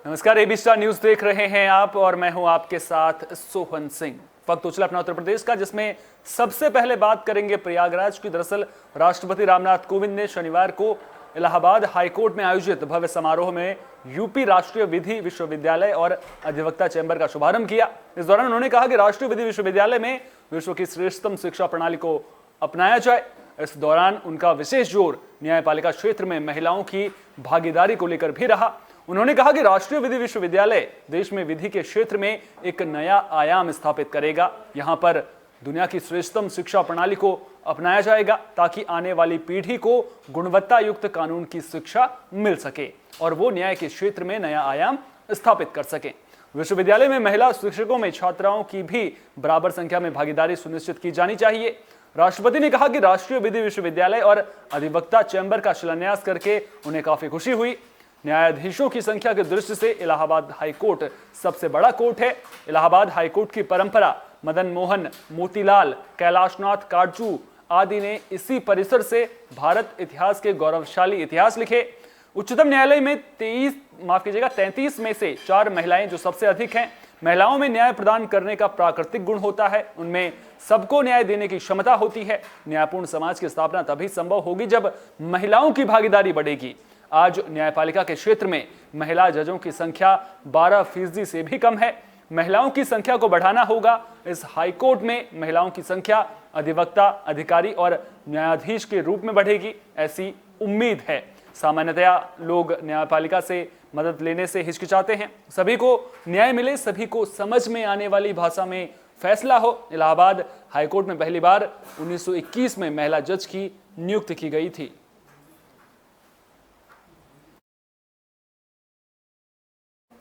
नमस्कार, AB star news देख रहे हैं आप और मैं हूं आपके साथ सोहन सिंह। वक्त उछला अपना उत्तर प्रदेश का, जिसमें सबसे पहले बात करेंगे प्रयागराज की। दरअसल राष्ट्रपति रामनाथ कोविंद ने शनिवार को इलाहाबाद हाईकोर्ट में आयोजित भव्य समारोह में यूपी राष्ट्रीय विधि विश्वविद्यालय और अधिवक्ता चैंबर का शुभारंभ किया। इस दौरान उन्होंने कहा कि राष्ट्रीय विधि विश्वविद्यालय में विश्व की श्रेष्ठतम शिक्षा प्रणाली को अपनाया जाए। इस दौरान उनका विशेष जोर न्यायपालिका क्षेत्र में महिलाओं की भागीदारी को लेकर भी रहा। उन्होंने कहा कि राष्ट्रीय विधि विश्वविद्यालय देश में विधि के क्षेत्र में एक नया आयाम स्थापित करेगा। यहां पर दुनिया की श्रेष्ठतम शिक्षा प्रणाली को अपनाया जाएगा ताकि आने वाली पीढ़ी को गुणवत्ता युक्त कानून की शिक्षा मिल सके और वो न्याय के क्षेत्र में नया आयाम स्थापित कर सके। विश्वविद्यालय में महिला शिक्षकों में छात्राओं की भी बराबर संख्या में भागीदारी सुनिश्चित की जानी चाहिए। राष्ट्रपति ने कहा कि राष्ट्रीय विधि विश्वविद्यालय और अधिवक्ता चैंबर का शिलान्यास करके उन्हें काफी खुशी हुई। न्यायाधीशों की संख्या की दृष्टि से इलाहाबाद हाईकोर्ट सबसे बड़ा कोर्ट है। इलाहाबाद हाईकोर्ट की परंपरा मदन मोहन, मोतीलाल, कैलाशनाथ काटजू आदि ने इसी परिसर से भारत इतिहास के गौरवशाली इतिहास लिखे। उच्चतम न्यायालय में 33 में से 4 महिलाएं, जो सबसे अधिक हैं। महिलाओं में न्याय प्रदान करने का प्राकृतिक गुण होता है, उनमें सबको न्याय देने की क्षमता होती है। न्यायपूर्ण समाज की स्थापना तभी संभव होगी जब महिलाओं की भागीदारी बढ़ेगी। आज न्यायपालिका के क्षेत्र में महिला जजों की संख्या 12% से भी कम है। महिलाओं की संख्या को बढ़ाना होगा। इस हाईकोर्ट में महिलाओं की संख्या अधिवक्ता, अधिकारी और न्यायाधीश के रूप में बढ़ेगी, ऐसी उम्मीद है। सामान्यतया लोग न्यायपालिका से मदद लेने से हिचकिचाते हैं। सभी को न्याय मिले, सभी को समझ में आने वाली भाषा में फैसला हो। इलाहाबाद हाईकोर्ट में पहली बार 1921 में महिला जज की नियुक्ति की गई थी।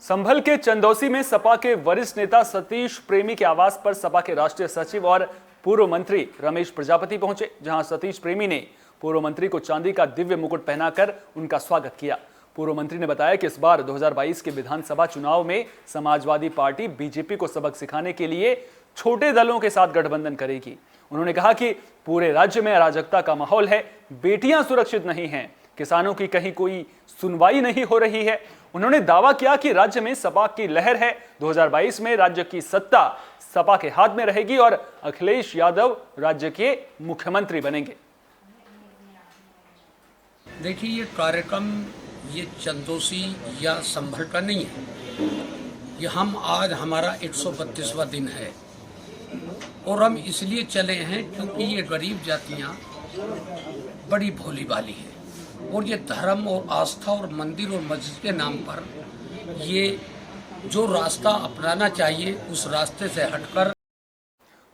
संभल के चंदौसी में सपा के वरिष्ठ नेता सतीश प्रेमी के आवास पर सपा के राष्ट्रीय सचिव और पूर्व मंत्री रमेश प्रजापति पहुंचे, जहां सतीश प्रेमी ने पूर्व मंत्री को चांदी का दिव्य मुकुट पहनाकर उनका स्वागत किया। पूर्व मंत्री ने बताया कि इस बार 2022 के विधानसभा चुनाव में समाजवादी पार्टी बीजेपी को सबक सिखाने के लिए छोटे दलों के साथ गठबंधन करेगी। उन्होंने कहा कि पूरे राज्य में अराजकता का माहौल है, बेटियां सुरक्षित नहीं हैं, किसानों की कहीं कोई सुनवाई नहीं हो रही है। उन्होंने दावा किया कि राज्य में सपा की लहर है। 2022 में राज्य की सत्ता सपा के हाथ में रहेगी और अखिलेश यादव राज्य के मुख्यमंत्री बनेंगे। देखिए, ये कार्यक्रम ये चंदौसी या संभल का नहीं है। ये आज हमारा 132वां दिन है और हम इसलिए चले हैं क्योंकि ये गरीब जातियां बड़ी भोली भाली हैं और ये धर्म और आस्था और मंदिर और मस्जिद के नाम पर ये जो रास्ता अपनाना चाहिए उस रास्ते से हटकर।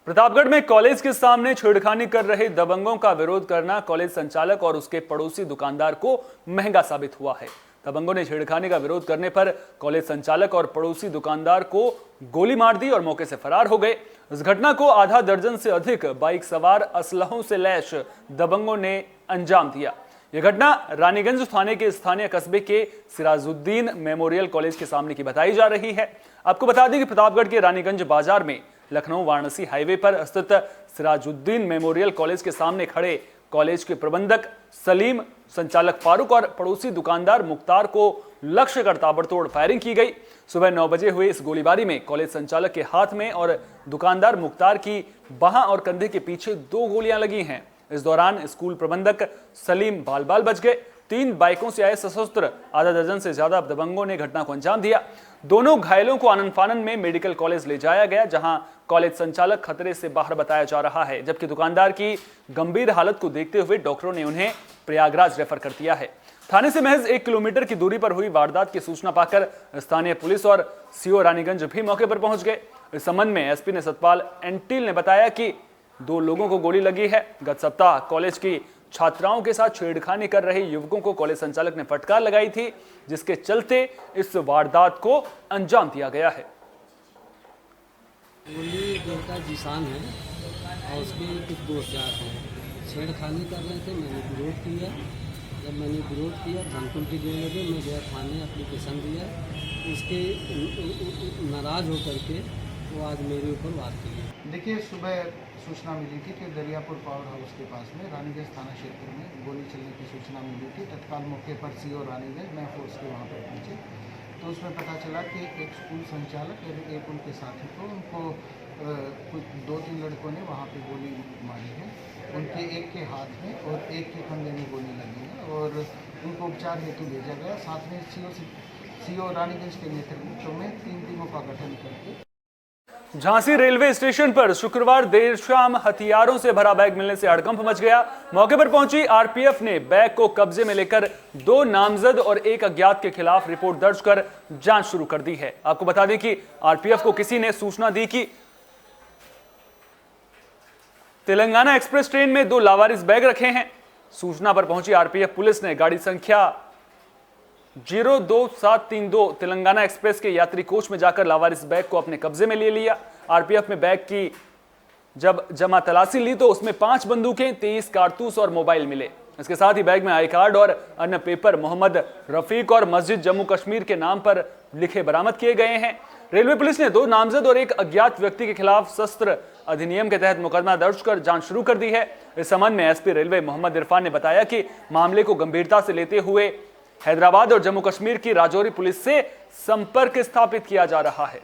प्रतापगढ़ में कॉलेज के सामने छेड़खानी कर रहे दबंगों का विरोध करना कॉलेज संचालक और उसके पड़ोसी दुकानदार को महंगा साबित हुआ है। दबंगों ने छेड़खानी का विरोध करने पर कॉलेज संचालक और पड़ोसी दुकानदार को गोली मार दी और मौके से फरार हो गए। इस घटना को आधा दर्जन से अधिक बाइक सवार असलहों से लैस दबंगों ने अंजाम दिया। यह घटना रानीगंज थाने के स्थानीय कस्बे के सिराजुद्दीन मेमोरियल कॉलेज के सामने की बताई जा रही है। आपको बता दें कि प्रतापगढ़ के रानीगंज बाजार में लखनऊ वाराणसी हाईवे पर स्थित सिराजुद्दीन मेमोरियल कॉलेज के सामने खड़े कॉलेज के प्रबंधक सलीम, संचालक फारूक और पड़ोसी दुकानदार मुख्तार को लक्ष्य कर ताबड़तोड़ फायरिंग की गई। सुबह 9 बजे हुए इस गोलीबारी में कॉलेज संचालक के हाथ में और दुकानदार मुख्तार की बाहां और कंधे के पीछे 2 गोलियां लगी हैं। इस दौरान स्कूल प्रबंधक सलीम बाल बच गए। 3 बाइकों से आए सशस्त्र आधा दर्जन से ज्यादा दबंगों ने घटना को अंजाम दिया। दोनों घायलों को आनन फानन में मेडिकल कॉलेज ले जाया गया, जहां कॉलेज संचालक खतरे से बाहर बताया जा रहा है, जबकि दुकानदार की गंभीर हालत को देखते हुए डॉक्टरों ने उन्हें प्रयागराज रेफर कर दिया है। थाने से महज 1 किलोमीटर की दूरी पर हुई वारदात की सूचना पाकर स्थानीय पुलिस और सीओ रानीगंज भी मौके पर पहुंच गए। इस संबंध में एसपी ने सतपाल एंटिल ने बताया कि 2 लोगों को गोली लगी है। गत सप्ताह कॉलेज की छात्राओं के साथ छेड़खानी कर रहे युवकों को कॉलेज संचालक ने फटकार लगाई थी, जिसके चलते इस वारदात को अंजाम दिया गया है। देवता जीशान है और उसके कुछ दोस्त जाते हैं, छेड़खानी कर रहे थे। मैंने विरोध किया। जब मैंने विरोध किया, धनकुल की देने लगे, मैं गया थाने, एप्लीकेशन दिया। उसके नाराज होकर के वो आज मेरे ऊपर बात की। देखिए, सुबह सूचना मिली थी कि दरियापुर पावर हाउस के पास में रानीगंज थाना क्षेत्र में गोली चलने की सूचना मिली थी। तत्काल मौके पर सीओ रानीगंज मैं फोर्स के वहाँ पर पहुँचे। तो उसमें पता चला कि एक स्कूल संचालक और एक उनके साथी को उनको कुछ 2-3 लड़कों ने वहाँ पे गोली मारी है। उनके एक के हाथ में और एक के कंधे में गोली लगी है और उनको उपचार हेतु भेजा गया। साथ में सीओ रानीगंज के नेतृत्व में 3 टीमों का गठन करके झांसी रेलवे स्टेशन पर शुक्रवार देर शाम हथियारों से भरा बैग मिलने से हड़कंप मच गया। मौके पर पहुंची आरपीएफ ने बैग को कब्जे में लेकर 2 नामजद और 1 अज्ञात के खिलाफ रिपोर्ट दर्ज कर जांच शुरू कर दी है। आपको बता दें कि आरपीएफ को किसी ने सूचना दी कि तेलंगाना एक्सप्रेस ट्रेन में 2 लावारिस बैग रखे हैं। सूचना पर पहुंची आरपीएफ पुलिस ने गाड़ी संख्या 02732 तेलंगाना एक्सप्रेस के यात्री कोच में जाकर लावारिस बैग को अपने कब्जे में ले लिया। आरपीएफ में बैग की जब जमा तलाशी ली तो उसमें 5 बंदूकें, 23 कारतूस और मोबाइल मिले। इसके साथ ही बैग में आई कार्ड और अन्य पेपर मोहम्मद रफीक और मस्जिद जम्मू कश्मीर के नाम पर लिखे बरामद किए गए हैं। रेलवे पुलिस ने 2 नामजद और 1 अज्ञात व्यक्ति के खिलाफ शस्त्र अधिनियम के तहत मुकदमा दर्ज कर जांच शुरू कर दी है। इस संबंध में एसपी रेलवे मोहम्मद इरफान ने बताया कि मामले को गंभीरता से लेते हुए हैदराबाद और जम्मू कश्मीर की राजौरी पुलिस से संपर्क स्थापित किया जा रहा है।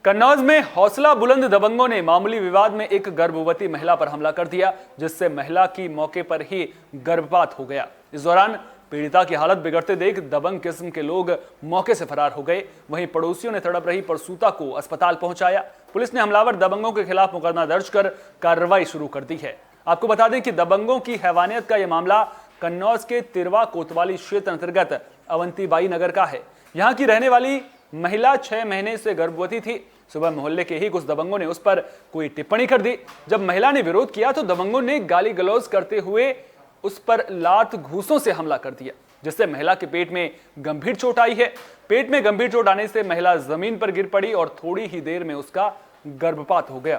कन्नौज में हौसला बुलंद दबंगों ने मामूली विवाद में एक गर्भवती महिला पर हमला कर दिया, जिससे महिला की मौके पर ही गर्भपात हो गया। इस दौरान पीड़िता की हालत बिगड़ते देख दबंग किस्म के लोग मौके से फरार हो गए। वहीं पड़ोसियों ने तड़प रही प्रसूता को अस्पताल पहुंचाया। पुलिस ने हमलावर दबंगों के खिलाफ मुकदमा दर्ज कर कार्रवाई शुरू कर दी है। आपको बता दें कि दबंगों की हैवानियत का यह मामला कन्नौज के तिरवा कोतवाली क्षेत्र अंतर्गत अवंतीबाई नगर का है। यहाँ की रहने वाली महिला 6 महीने से गर्भवती थी। सुबह मोहल्ले के ही कुछ दबंगों ने उस पर कोई टिप्पणी कर दी। जब महिला ने विरोध किया तो दबंगों ने गाली गलौज करते हुए उस पर लात घूंसों से हमला कर दिया, जिससे महिला के पेट में गंभीर चोट आई है। पेट में गंभीर चोट आने से महिला जमीन पर गिर पड़ी और थोड़ी ही देर में उसका गर्भपात हो गया।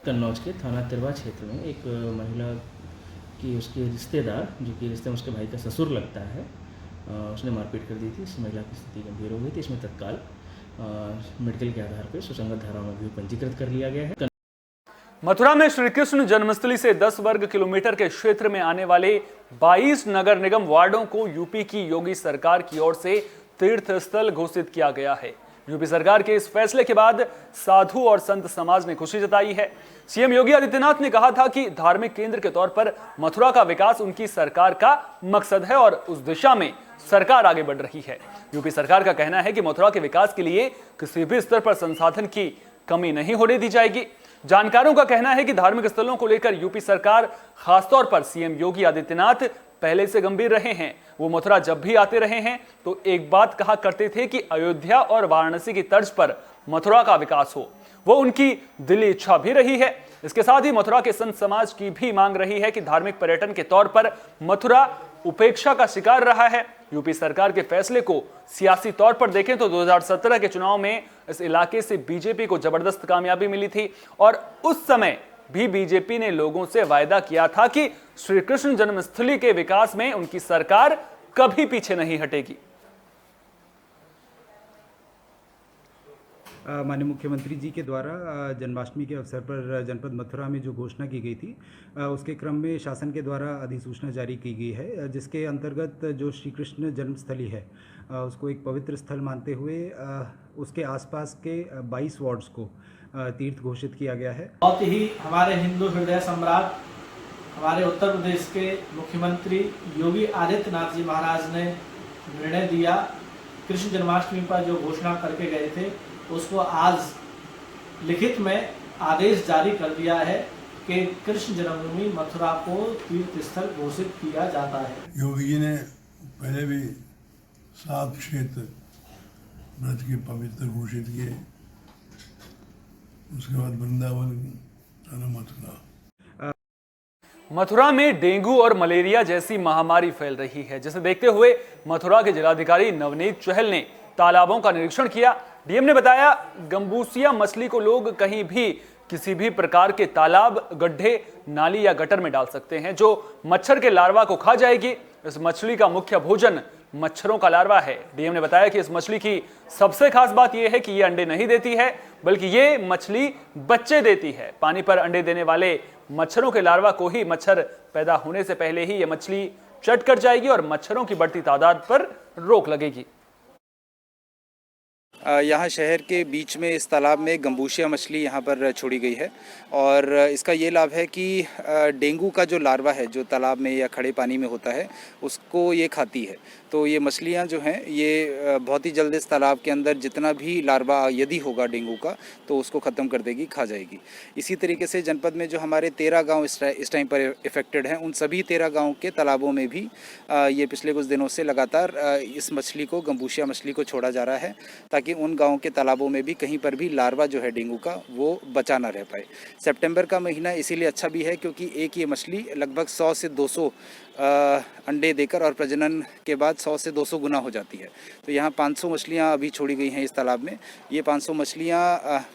कन्नौज के थाना तिरवा क्षेत्र में एक महिला की उसके रिश्तेदार, जो कि रिश्ते में उसके भाई का ससुर लगता है, उसने मारपीट कर दी थी। इस महिला की स्थिति गंभीर हो गई थी। इसमें तत्काल मेडिकल के आधार पर सुसंगत धाराओं में भी पंजीकृत कर लिया गया है। मथुरा में श्री कृष्ण जन्मस्थली से 10 वर्ग किलोमीटर के क्षेत्र में आने वाले 22 नगर निगम वार्डों को यूपी की योगी सरकार की ओर से तीर्थ स्थल घोषित किया गया है। यूपी सरकार के इस फैसले के बाद साधु और संत समाज ने खुशी जताई है। सीएम योगी आदित्यनाथ ने कहा था कि धार्मिक केंद्र के तौर पर मथुरा का विकास उनकी सरकार का मकसद है और उस दिशा में सरकार आगे बढ़ रही है। यूपी सरकार का कहना है कि मथुरा के विकास के लिए किसी भी स्तर पर संसाधन की कमी नहीं होने दी जाएगी। जानकारों का कहना है कि धार्मिक स्थलों को लेकर यूपी सरकार, खासतौर पर सीएम योगी आदित्यनाथ पहले से गंभीर रहे हैं। वो मथुरा जब भी आते रहे हैं तो एक बात कहा करते थे कि अयोध्या और वाराणसी की तर्ज पर मथुरा का विकास हो। वो उनकी दिली इच्छा भी रही है। इसके साथ ही मथुरा के संत समाज की भी मांग रही है कि धार्मिक पर्यटन के तौर पर मथुरा उपेक्षा का शिकार रहा है। यूपी सरकार के फैसले को सियासी तौर पर देखें तो 2017 के चुनाव में इस इलाके से बीजेपी को जबरदस्त कामयाबी मिली थी और उस समय भी बीजेपी ने लोगों से वायदा किया था कि श्री कृष्ण जन्मस्थली के विकास में उनकी सरकार कभी पीछे नहीं हटेगी। माननीय मुख्यमंत्री जी के द्वारा जन्माष्टमी के अवसर पर जनपद मथुरा में जो घोषणा की गई थी, उसके क्रम में शासन के द्वारा अधिसूचना जारी की गई है, जिसके अंतर्गत जो श्री कृष्ण जन्मस्थली है उसको एक पवित्र स्थल मानते हुए उसके आसपास के 22 वार्ड्स को तीर्थ घोषित किया गया है। बहुत ही हमारे हिंदू हृदय सम्राट, हमारे उत्तर प्रदेश के मुख्यमंत्री योगी आदित्यनाथ जी महाराज ने निर्णय दिया, कृष्ण जन्माष्टमी पर जो घोषणा करके गए थे उसको आज लिखित में आदेश जारी कर दिया है कि कृष्ण जन्मभूमि मथुरा को तीर्थ स्थल घोषित किया जाता है। योगी जी ने पहले भी 7 क्षेत्र ब्रज के पवित्र घोषित किए, उसके बाद वृंदावन और मथुरा। मथुरा में डेंगू और मलेरिया जैसी महामारी फैल रही है, जिसे देखते हुए मथुरा के जिलाधिकारी नवनीत चहल ने तालाबों का निरीक्षण किया। डीएम ने बताया, गंबूसिया मछली को लोग कहीं भी किसी भी प्रकार के तालाब, गड्ढे, नाली या गटर में डाल सकते हैं, जो मच्छर के लार्वा को खा जाएगी। इस मछली का मुख्य भोजन मच्छरों का लार्वा है। डीएम ने बताया कि इस मछली की सबसे खास बात यह है कि ये अंडे नहीं देती है, बल्कि ये मछली बच्चे देती है। पानी पर अंडे देने वाले मच्छरों के लार्वा को ही मच्छर पैदा होने से पहले ही ये मछली चट कर जाएगी और मच्छरों की बढ़ती तादाद पर रोक लगेगी। यहाँ शहर के बीच में इस तालाब में गंबूशिया मछली यहाँ पर छोड़ी गई है और इसका ये लाभ है कि डेंगू का जो लार्वा है जो तालाब में या खड़े पानी में होता है उसको ये खाती है। तो ये मछलियाँ जो हैं ये बहुत ही जल्द इस तालाब के अंदर जितना भी लार्वा यदि होगा डेंगू का तो उसको ख़त्म कर देगी, खा जाएगी। इसी तरीके से जनपद में जो हमारे 13 गांव इस टाइम पर इफ़ेक्टेड हैं उन सभी 13 गांव के तालाबों में भी ये पिछले कुछ दिनों से लगातार इस मछली को गंबूशिया मछली को छोड़ा जा रहा है ताकि उन गाँव के तालाबों में भी कहीं पर भी लार्वा जो है डेंगू का वो बचा ना रह पाए। सितंबर का महीना इसीलिए अच्छा भी है क्योंकि एक ये मछली लगभग 100 से 200 अंडे देकर और प्रजनन के बाद 100 से 200 गुना हो जाती है। तो यहाँ 500 मछलियाँ अभी छोड़ी गई हैं इस तालाब में। ये 500 मछलियाँ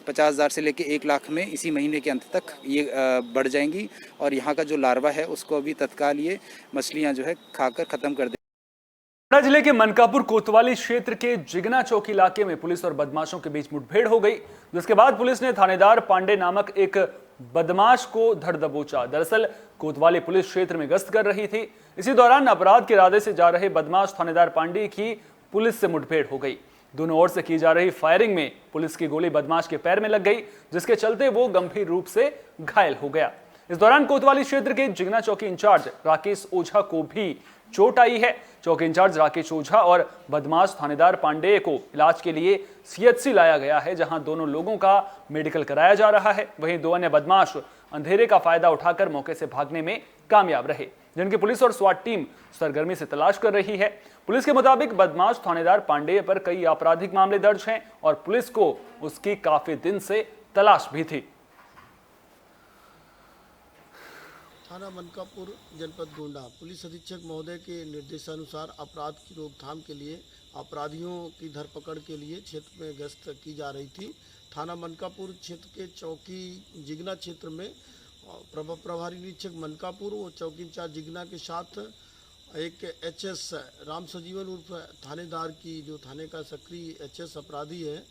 50,000 से लेकर 1 लाख में इसी महीने के अंत तक ये बढ़ जाएंगी और यहाँ का जो लार्वा है उसको अभी तत्काल ये मछलियाँ जो है खाकर ख़त्म कर देंगी। जिले के मनकापुर कोतवाली क्षेत्र के जिगना चौक इलाके में पुलिस और बदमाशों के बीच मुठभेड़ हो गई, जिसके बाद पुलिस ने थानेदार पांडे नामक एक बदमाश को धर दबोचा। दरअसल कोतवाली पुलिस क्षेत्र में गश्त कर रही थी। इसी दौरान अपराध के इरादे से जा रहे बदमाश थानेदार पांडे की पुलिस से मुठभेड़ हो गई। दोनों ओर से की जा रही फायरिंग में पुलिस की गोली बदमाश के पैर में लग गई, जिसके चलते वो गंभीर रूप से घायल हो गया। इस दौरान कोतवाली क्षेत्र के जिगना चौकी इंचार्ज राकेश ओझा को भी चोट आई है। चौकी इंचार्ज राकेश ओझा और बदमाश थानेदार पांडे को इलाज के लिए सीएचसी लाया गया है, जहां दोनों लोगों का मेडिकल कराया जा रहा है। वहीं 2 अन्य बदमाश अंधेरे का फायदा उठाकर मौके से भागने में कामयाब रहे, जिनकी पुलिस और स्वाट टीम सरगर्मी से तलाश कर रही है। पुलिस के मुताबिक बदमाश थानेदार पांडे पर कई आपराधिक मामले दर्ज हैं और पुलिस को उसकी काफी दिन से तलाश भी थी। थाना मनकापुर जनपद गोंडा पुलिस अधीक्षक महोदय के निर्देशानुसार अपराध की रोकथाम के लिए अपराधियों की धरपकड़ के लिए क्षेत्र में गश्त की जा रही थी। थाना मनकापुर क्षेत्र के चौकी जिगना क्षेत्र में प्रभारी निरीक्षक मनकापुर और चौकी इंचार्ज जिगना के साथ एक एचएस राम सजीवन उर्फ थानेदार की जो थाने का सक्रिय एचएस अपराधी है।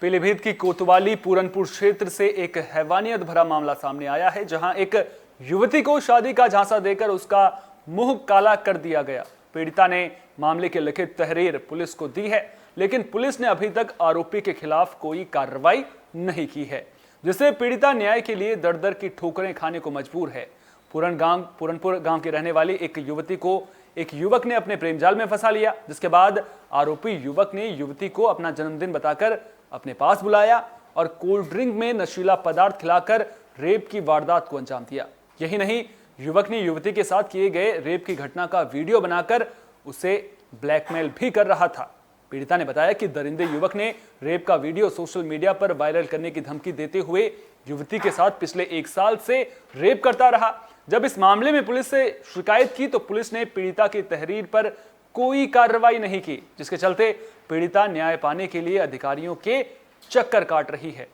पीलीभीत की कोतवाली पूरनपुर क्षेत्र से एक हैवानियत भरा मामला सामने आया है, जहां एक युवती को शादी का झांसा देकर उसका मुंह काला कर दिया गया। पीड़िता ने मामले की लिखित तहरीर पुलिस को दी है, लेकिन पुलिस ने अभी तक आरोपी के खिलाफ कोई कार्रवाई नहीं की है, जिससे पीड़िता न्याय के लिए दर दर की ठोकरें खाने को मजबूर है। पूरनपुर गांव की रहने वाली एक युवती को एक युवक ने अपने प्रेम जाल में फंसा लिया, जिसके बाद आरोपी युवक ने युवती को अपना जन्मदिन बताकर अपने पास बुलाया और कोल्ड ड्रिंक में नशीला पदार्थ खिलाकर रेप की वारदात को अंजाम दिया। यही नहीं, युवक ने युवती के साथ किए गए रेप की घटना का वीडियो बनाकर उसे ब्लैकमेल भी कर रहा था। पीड़िता ने बताया कि दरिंदे युवक ने रेप का वीडियो सोशल मीडिया पर वायरल करने की धमकी देते हुए युवती के साथ पिछले 1 साल से रेप करता रहा। जब इस मामले में पुलिस से शिकायत की तो पुलिस ने पीड़िता की तहरीर पर कोई कार्रवाई नहीं की, जिसके चलते पीड़िता न्याय पाने के लिए अधिकारियों के चक्कर काट रही है।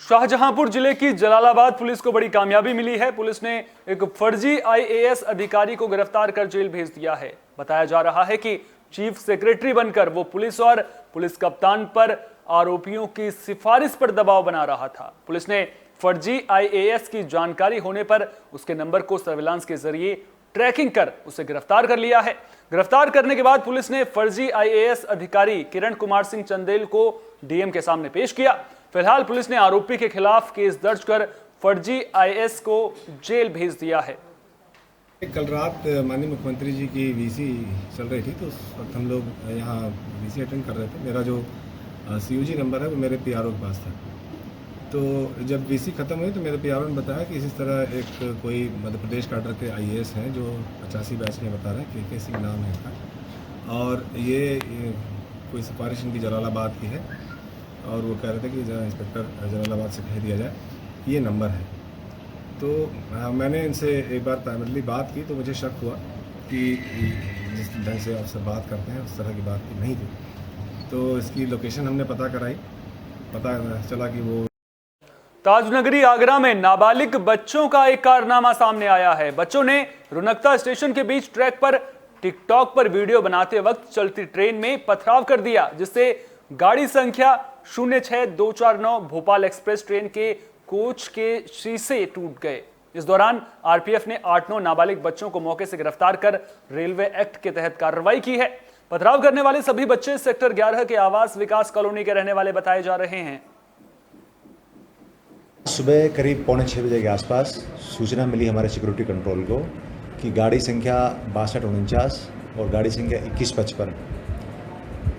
शाहजहांपुर जिले की जलालाबाद पुलिस को बड़ी कामयाबी मिली है। पुलिस ने एक फर्जी आईएएस अधिकारी को गिरफ्तार कर जेल भेज दिया है। बताया जा रहा है कि चीफ सेक्रेटरी बनकर वो पुलिस और पुलिस कप्तान पर आरोपियों की सिफारिश पर दबाव बना रहा था। पुलिस ने फर्जी आईएएस की जानकारी होने पर उसके नंबर को सर्विलांस के जरिए ट्रैकिंग कर उसे गिरफ्तार कर लिया है। गिरफ्तार करने के बाद पुलिस ने फर्जी आईएएस अधिकारी किरण कुमार सिंह चंदेल को डीएम के सामने पेश किया। फिलहाल पुलिस ने आरोपी के खिलाफ केस दर्ज कर फर्जी आईएएस को जेल भेज दिया है। कल रात माननीय मुख्यमंत्री जी की वीसी चल रही थी, तो उस वक्त हम लोग यहाँ वीसी अटेंड कर रहे थे। मेरा जो सीयूजी नंबर है वो मेरे पीआरओ के पास था। तो जब वीसी ख़त्म हुई तो मेरे पीआरओ ने बताया कि इस तरह एक कोई मध्य प्रदेश कैडर के आईएएस हैं जो 85 बैच में बता रहे हैं, के सिंह नाम है इनका। और ये कोई सिफारिश इनकी जलालाबाद की है और वो कह रहे थे कि इंस्पेक्टर जलालाबाद से कह दिया जाए ये नंबर है। तो मैंने इनसे एक बार प्राइमरीली बात की तो मुझे शक हुआ कि जिस ढंग से आपसे बात करते हैं उस तरह की बात नहीं थी। तो इसकी लोकेशन हमने पता कराई, पता चला कि वो ताजनगरी आगरा में नाबालिग बच्चों का एक कारनामा सामने आया है। बच्चों ने रुनकता स्टेशन के बीच ट्रैक पर टिकटॉक पर वीडियो बनाते वक्त चलती ट्रेन में पथराव कर दिया, जिससे गाड़ी संख्या 06249 भोपाल एक्सप्रेस ट्रेन के कोच के शीशे टूट गए। इस दौरान आरपीएफ ने 8-9 नाबालिग बच्चों को मौके से गिरफ्तार कर रेलवे एक्ट के तहत कार्रवाई की है। पथराव करने वाले सभी बच्चे सेक्टर 11 के आवास विकास कॉलोनी के रहने वाले बताए जा रहे हैं। सुबह करीब 6:45 के आसपास सूचना मिली हमारे सिक्योरिटी कंट्रोल को कि गाड़ी संख्या 6249 और गाड़ी संख्या 2155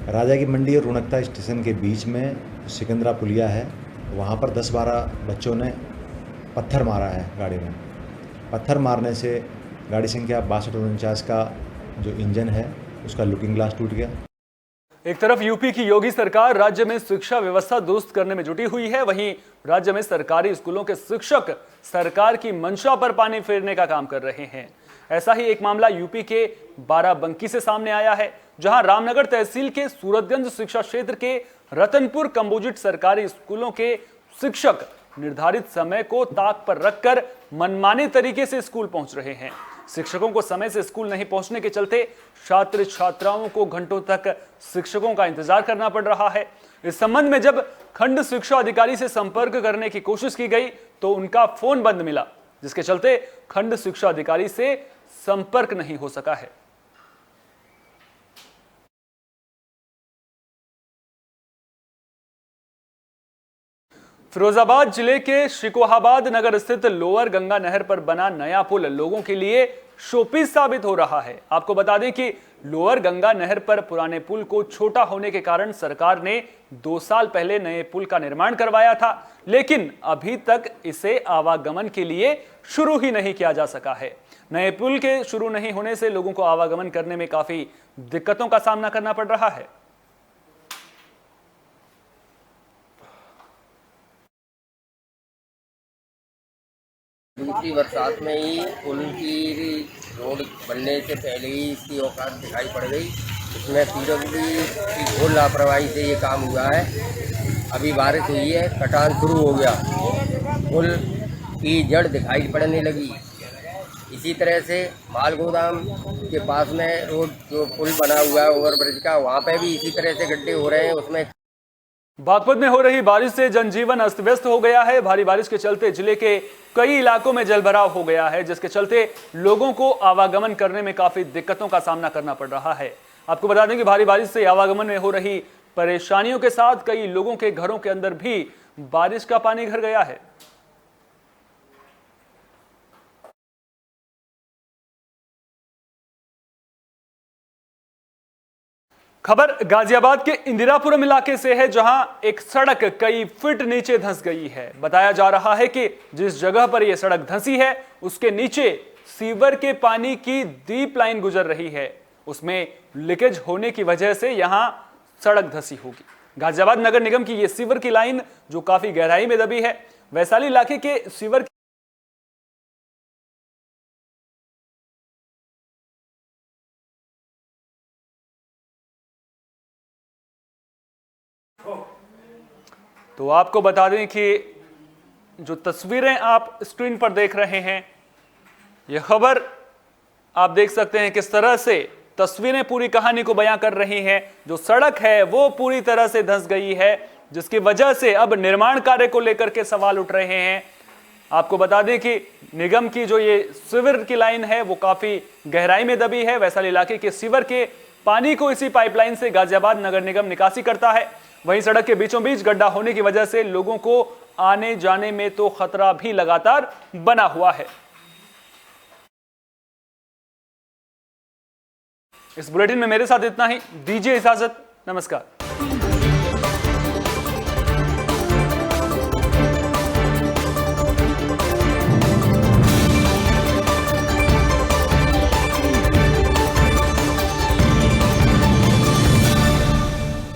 राजा की मंडी और रुनकता स्टेशन के बीच में सिकंदरा पुलिया है, वहाँ पर 10-12 बच्चों ने पत्थर मारा है गाड़ी में। पत्थर मारने से गाड़ी संख्या 6249 का जो इंजन है उसका लुकिंग ग्लास टूट गया। एक तरफ यूपी की योगी सरकार राज्य में शिक्षा व्यवस्था दुरुस्त करने में जुटी हुई है, वहीं राज्य में सरकारी स्कूलों के शिक्षक सरकार की मंशा पर पानी फेरने का काम कर रहे हैं। ऐसा ही एक मामला यूपी के बाराबंकी से सामने आया है, जहां रामनगर तहसील के सूरतगंज शिक्षा क्षेत्र के रतनपुर कंबोजिट सरकारी स्कूलों के शिक्षक निर्धारित समय को ताक पर रखकर मनमाने तरीके से स्कूल पहुंच रहे हैं। शिक्षकों को समय से स्कूल नहीं पहुंचने के चलते छात्र छात्राओं को घंटों तक शिक्षकों का इंतजार करना पड़ रहा है। इस संबंध में जब खंड शिक्षा अधिकारी से संपर्क करने की कोशिश की गई तो उनका फोन बंद मिला, जिसके चलते खंड शिक्षा अधिकारी से संपर्क नहीं हो सका है। फिरोजाबाद जिले के शिकोहाबाद नगर स्थित लोअर गंगा नहर पर बना नया पुल लोगों के लिए शोपीस साबित हो रहा है। आपको बता दें कि लोअर गंगा नहर पर पुराने पुल को छोटा होने के कारण सरकार ने 2 साल पहले नए पुल का निर्माण करवाया था, लेकिन अभी तक इसे आवागमन के लिए शुरू ही नहीं किया जा सका है। नए पुल के शुरू नहीं होने से लोगों को आवागमन करने में काफी दिक्कतों का सामना करना पड़ रहा है। दूसरी बरसात में ही पुल की रोड बनने से पहले ही इसकी औकात दिखाई पड़ गई। इसमें पीडब्ल्यूडी की घोर लापरवाही से ये काम हुआ है। अभी बारिश हुई है, कटान शुरू हो गया, पुल की जड़ दिखाई पड़ने लगी। इसी तरह से माल गोदाम के पास में रोड जो पुल बना हुआ है ओवरब्रिज का, वहाँ पे भी इसी तरह से गड्ढे हो रहे हैं। उसमें बागपत में हो रही बारिश से जनजीवन अस्त व्यस्त हो गया है। भारी बारिश के चलते जिले के कई इलाकों में जलभराव हो गया है, जिसके चलते लोगों को आवागमन करने में काफी दिक्कतों का सामना करना पड़ रहा है। आपको बता दें कि भारी बारिश से आवागमन में हो रही परेशानियों के साथ कई लोगों के घरों के अंदर भी बारिश का पानी घुस गया है। खबर गाजियाबाद के इंदिरापुरम इलाके से है, जहां एक सड़क कई फीट नीचे धंस गई है। बताया जा रहा है कि जिस जगह पर यह सड़क धंसी है उसके नीचे सीवर के पानी की डीप लाइन गुजर रही है। उसमें लीकेज होने की वजह से यहां सड़क धंसी होगी। गाजियाबाद नगर निगम की यह सीवर की लाइन जो काफी गहराई में दबी है, वैशाली इलाके के सीवर तो आपको बता दें कि जो तस्वीरें आप स्क्रीन पर देख रहे हैं, यह खबर आप देख सकते हैं किस तरह से तस्वीरें पूरी कहानी को बयां कर रही हैं। जो सड़क है वो पूरी तरह से धंस गई है, जिसकी वजह से अब निर्माण कार्य को लेकर के सवाल उठ रहे हैं। आपको बता दें कि निगम की जो ये सीवर की लाइन है वो काफी गहराई में दबी है। वैशाली इलाके के सीवर के पानी को इसी पाइपलाइन से गाजियाबाद नगर निगम निकासी करता है। वहीं सड़क के बीचों बीच गड्ढा होने की वजह से लोगों को आने जाने में तो खतरा भी लगातार बना हुआ है। इस बुलेटिन में मेरे साथ इतना ही। दीजिए इजाजत, नमस्कार।